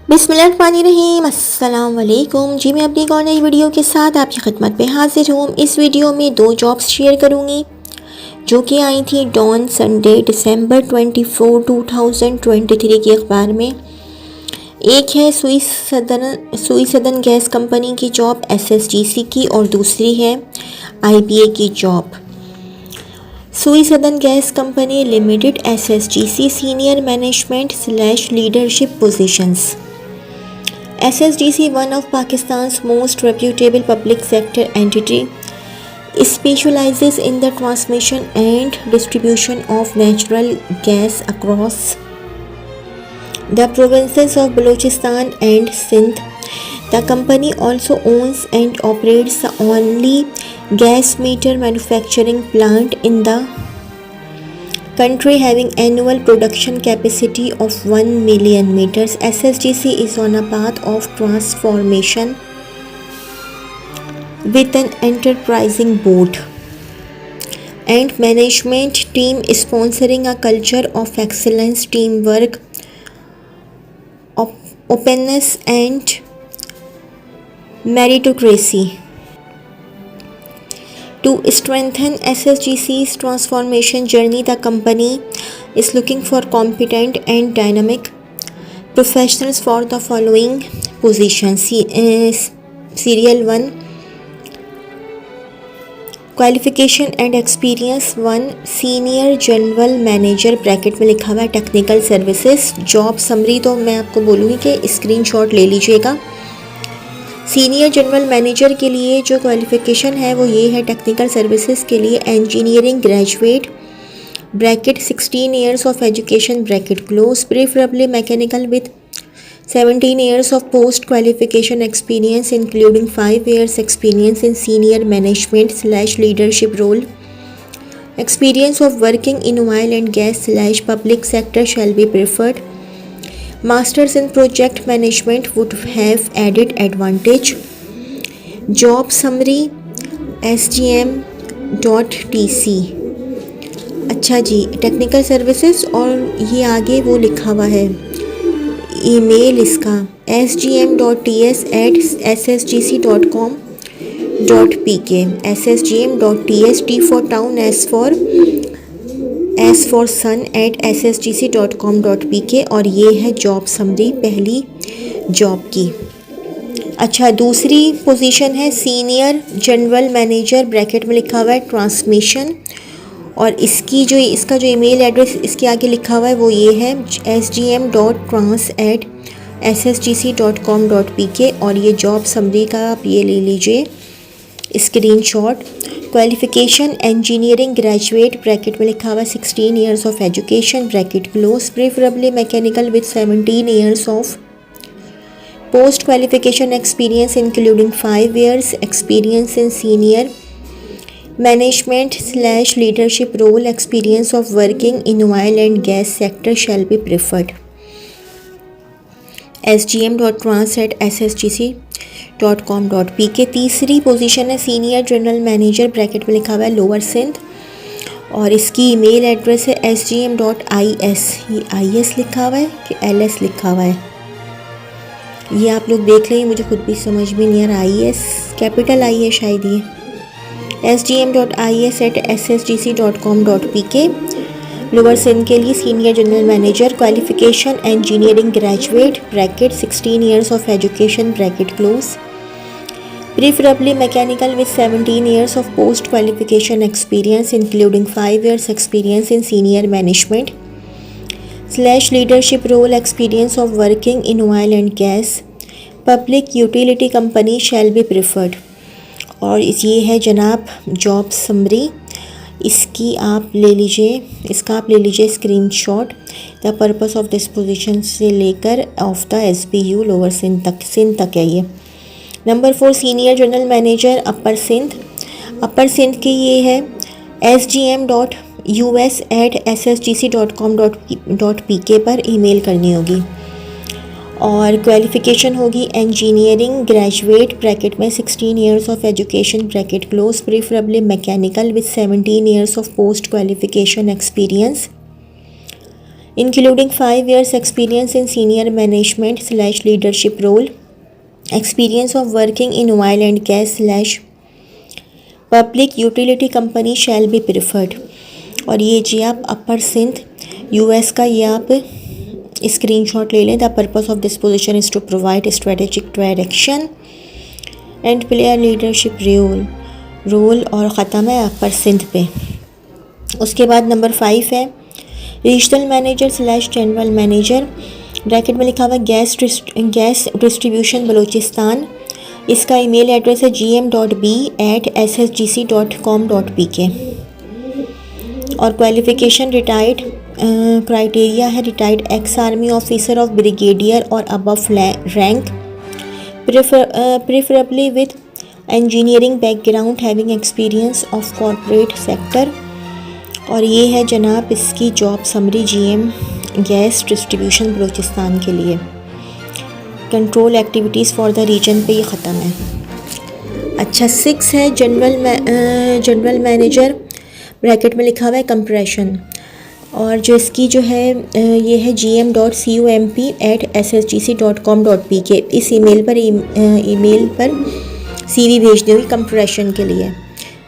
बिस्मिल्लाहिर्रहमानिर्रहीम। अस्सलाम वालेकुम जी। मैं अपनी एक और नई वीडियो के साथ आपकी खिदमत पे हाजिर हूँ। इस वीडियो में दो जॉब्स शेयर करूँगी जो कि आई थी डॉन संडे दिसंबर 24, 2023 के अखबार में। एक है सुई सदन गैस कंपनी की जॉब SSGC की और दूसरी है IBA की जॉब। सुई सदन gas company limited SSGC senior management / leadership positions. SSGC, one of Pakistan's most reputable public sector entity, specializes in the transmission and distribution of natural gas across the provinces of Balochistan and Sindh. The company also owns and operates the only gas meter manufacturing plant in the country having annual production capacity of 1 million meters. SSGC is on a path of transformation with an enterprising board and management team sponsoring a culture of excellence, teamwork, openness and meritocracy. To strengthen SSGC's transformation journey, the company is looking for competent and dynamic professionals for the following positions. Serial 1, qualification and experience 1, senior general manager bracket में लिखा हुआ है technical services. Job summary तो मैं आपको बोलूँगी कि screenshot ले लीजिएगा। सीनियर जनरल मैनेजर के लिए जो क्वालिफ़िकेशन है वो ये है, टेक्निकल सर्विसेज के लिए engineering graduate bracket 16 years of education bracket close, preferably mechanical with 17 years of post qualification experience including 5 years experience in senior management / leadership role, experience of working in oil and gas / public sector shall be preferred. Masters in project management would have added advantage. Job summary SGM.TC. अच्छा जी, technical services और ये आगे वो लिखा हुआ है email इसका sgm.ts@ssgc.com.pk. sgm.ts, T for town, S for sun @ssgc.com.pk. और ये है जॉब समरी पहली जॉब की। अच्छा, दूसरी पोजीशन है सीनियर जनरल मैनेजर ब्रैकेट में लिखा हुआ है ट्रांसमिशन, और इसका जो ईमेल एड्रेस इसके आगे लिखा हुआ है वो ये है sgm.trans@ssgc.com.pk. और ये जॉब समरी का आप ये ले लीजिए screenshot. Qualification engineering graduate bracket में लिखा हुआ 16 years of education bracket close, preferably mechanical with 17 years of post qualification experience including 5 years experience in senior management / leadership role, experience of working in oil and gas sector shall be preferred. sgm.trans@ssgc.com.pk. तीसरी position है senior general manager bracket में लिखा हुआ है lower Sindh, और इसकी email address है sgm.is. ये IS लिखा हुआ है कि LS लिखा हुआ है, ये आप लोग देख लेंगे, मुझे खुद भी समझ में नहीं आ रहा। IS कैपिटल I है शायद ये। sgm.is@ssgc.com.pk. लोअर सिंध के लिए senior general manager, qualification engineering graduate bracket 16 years of education bracket close, preferably mechanical with 17 years of post qualification experience including 5 years experience in senior management / leadership role, experience of working in oil and gas public utility company shall be preferred. और ये है जनाब job summary, इसका आप ले लीजिए screenshot. The purpose of this position से लेकर of the SBU lower Sindh तक है ये. Number 4, senior general manager upper Sindh की ये है sgm.us@ssgc.com.pk पर ईमेल करनी होगी, और क्वालिफिकेशन होगी इंजीनियरिंग ग्रेजुएट ब्रैकेट में 16 years of education bracket close, preferably mechanical with 17 years of post qualification experience including 5 years experience in senior management / leadership role, experience of working in oil and gas / public utility company shall be preferred। और ये जी आप अपर Sindh US का ये आप screenshot ले लें। The purpose of this position is to provide strategic direction and play leadership role और ख़त्म है अपर सिंध पे। उसके बाद नंबर 5 है regional manager / general manager, bracket में लिखा हुआ गैस डिस्ट्रीब्यूशन बलूचिस्तान। इसका ईमेल एड्रेस है gm.b@ssgc.com.pk और क्वालिफ़िकेशन रिटायर्ड क्राइटेरिया है retired ex army officer of brigadier और above rank, preferably with engineering background having experience of corporate sector. और ये है जनाब इसकी job summary GM gas distribution Balochistan के लिए। Control activities for the region पे ये ख़त्म है। अच्छा 6 है जनरल मैनेजर, ब्रैकेट में लिखा हुआ है कंप्रेशन। और जो इसकी जो है ये है gm.comp@ssgc.com.pk। इस ईमेल पर CV भेज दोगे कंप्रेशन के लिए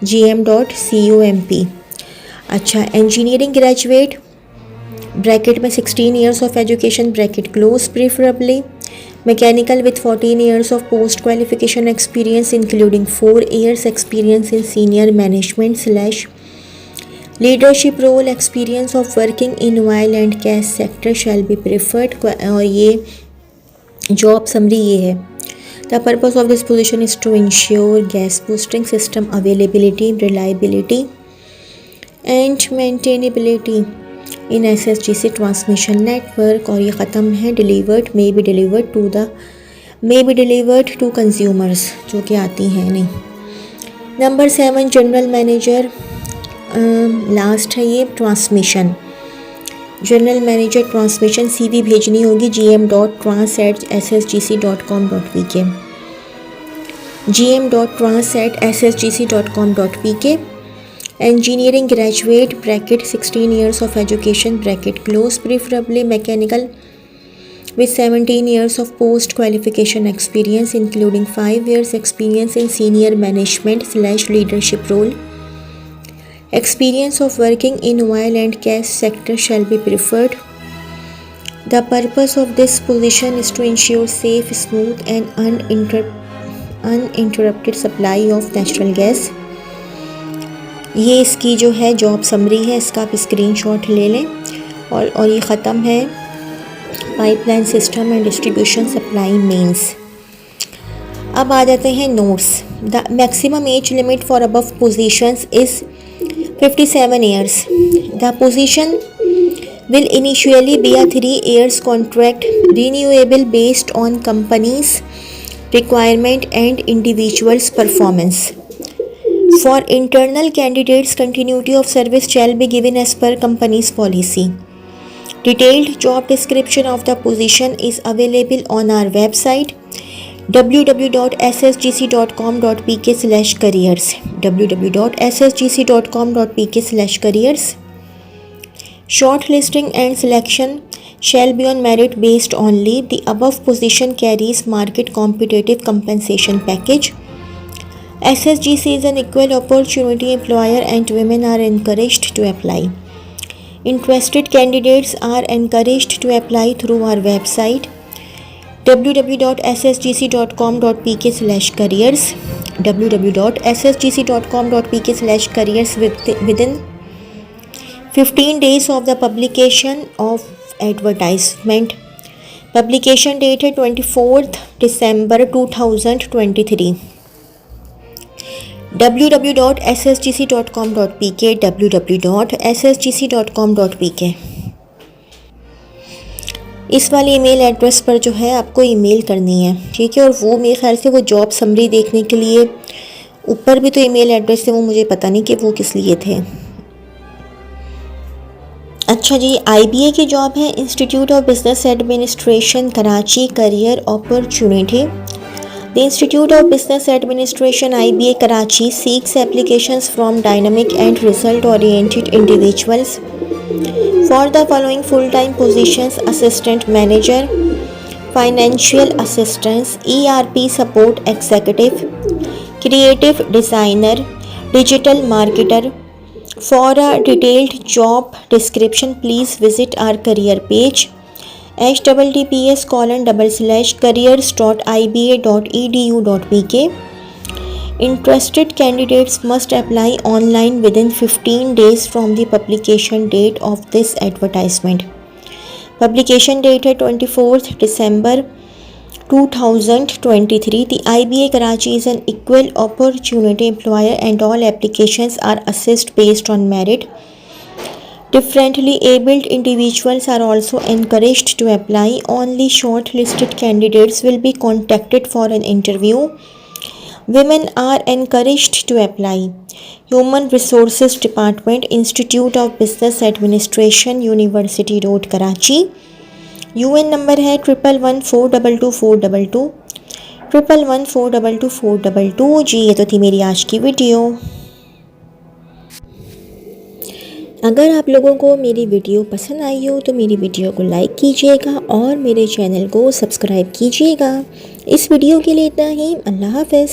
gm.comp। अच्छा इंजीनियरिंग ग्रेजुएट, ब्रैकेट में 16 years of education bracket close, preferably mechanical with 14 years of post qualification experience including 4 years experience in senior management / leadership role, experience of working in oil and gas sector shall be preferred. और ये job summary ये है। The purpose of this position is to ensure gas boosting system availability, reliability and maintainability in SSGC transmission network. और ये ख़त्म है may be delivered to consumers, जो कि आती हैं नहीं। नंबर 7 जनरल मैनेजर, लास्ट है ये transmission. General manager transmission CV भेजनी होगी gm.trans@ssgc.com.pk gm.trans@ssgc.com.pk। Engineering graduate, bracket 16 years of education bracket close, preferably mechanical with 17 years of post qualification experience including 5 years experience in senior management / leadership role, experience of working in oil and gas sector shall be preferred। The purpose of this position is to ensure safe, smooth and uninterrupted supply of natural gas। ये इसकी जो है job summary है, इसका आप screenshot ले लें। और ये ख़त्म है pipeline system and distribution supply mains. अब आ जाते हैं notes. The maximum age limit for above positions is 57 years। The position will initially be a 3 years contract renewable based on company's requirement and individual's performance। For internal candidates, continuity of service shall be given as per company's policy। Detailed job description of the position is available on our website www.ssgc.com.pk/careers www.ssgc.com.pk/careers। Shortlisting and selection shall be on merit based only। The above position carries market competitive compensation package। SSGC is an equal opportunity employer and women are encouraged to apply। Interested candidates are encouraged to apply through our website www.ssgc.com.pk/careers www.ssgc.com.pk/careers within 15 days of the publication of advertisement। Publication date है 24th December 2023। www.ssgc.com.pk www.ssgc.com.pk। इस वाले email address पर जो है आपको email करनी है, ठीक है। और वो मेरे ख्याल से वो जॉब समरी देखने के लिए ऊपर भी तो ईमेल एड्रेस थे, वो मुझे पता नहीं कि वो किस लिए थे। अच्छा जी, IBA की जॉब है institute of business administration Karachi, career opportunity. The Institute of Business Administration IBA Karachi seeks applications from dynamic and result-oriented individuals For the following full-time positions: assistant manager, financial assistance, ERP support executive, creative designer, digital marketer. For a detailed job description, please visit our career page https://careers.iba.edu.pk. Interested candidates must apply online within 15 days from the publication date of this advertisement. Publication date है 24th December 2023. The IBA Karachi is an equal opportunity employer and all applications are assessed based on merit. Differently abled individuals are also encouraged to apply. Only shortlisted candidates will be contacted for an interview. Women are encouraged to apply. Human Resources Department, Institute of Business Administration, University Road, Karachi. UN number है 111422 111422 जी। ये तो थी मेरी आज की video. अगर आप लोगों को मेरी वीडियो पसंद आई हो तो मेरी वीडियो को लाइक कीजिएगा और मेरे चैनल को सब्सक्राइब कीजिएगा। इस वीडियो के लिए इतना ही। अल्लाह हाफ़िज़।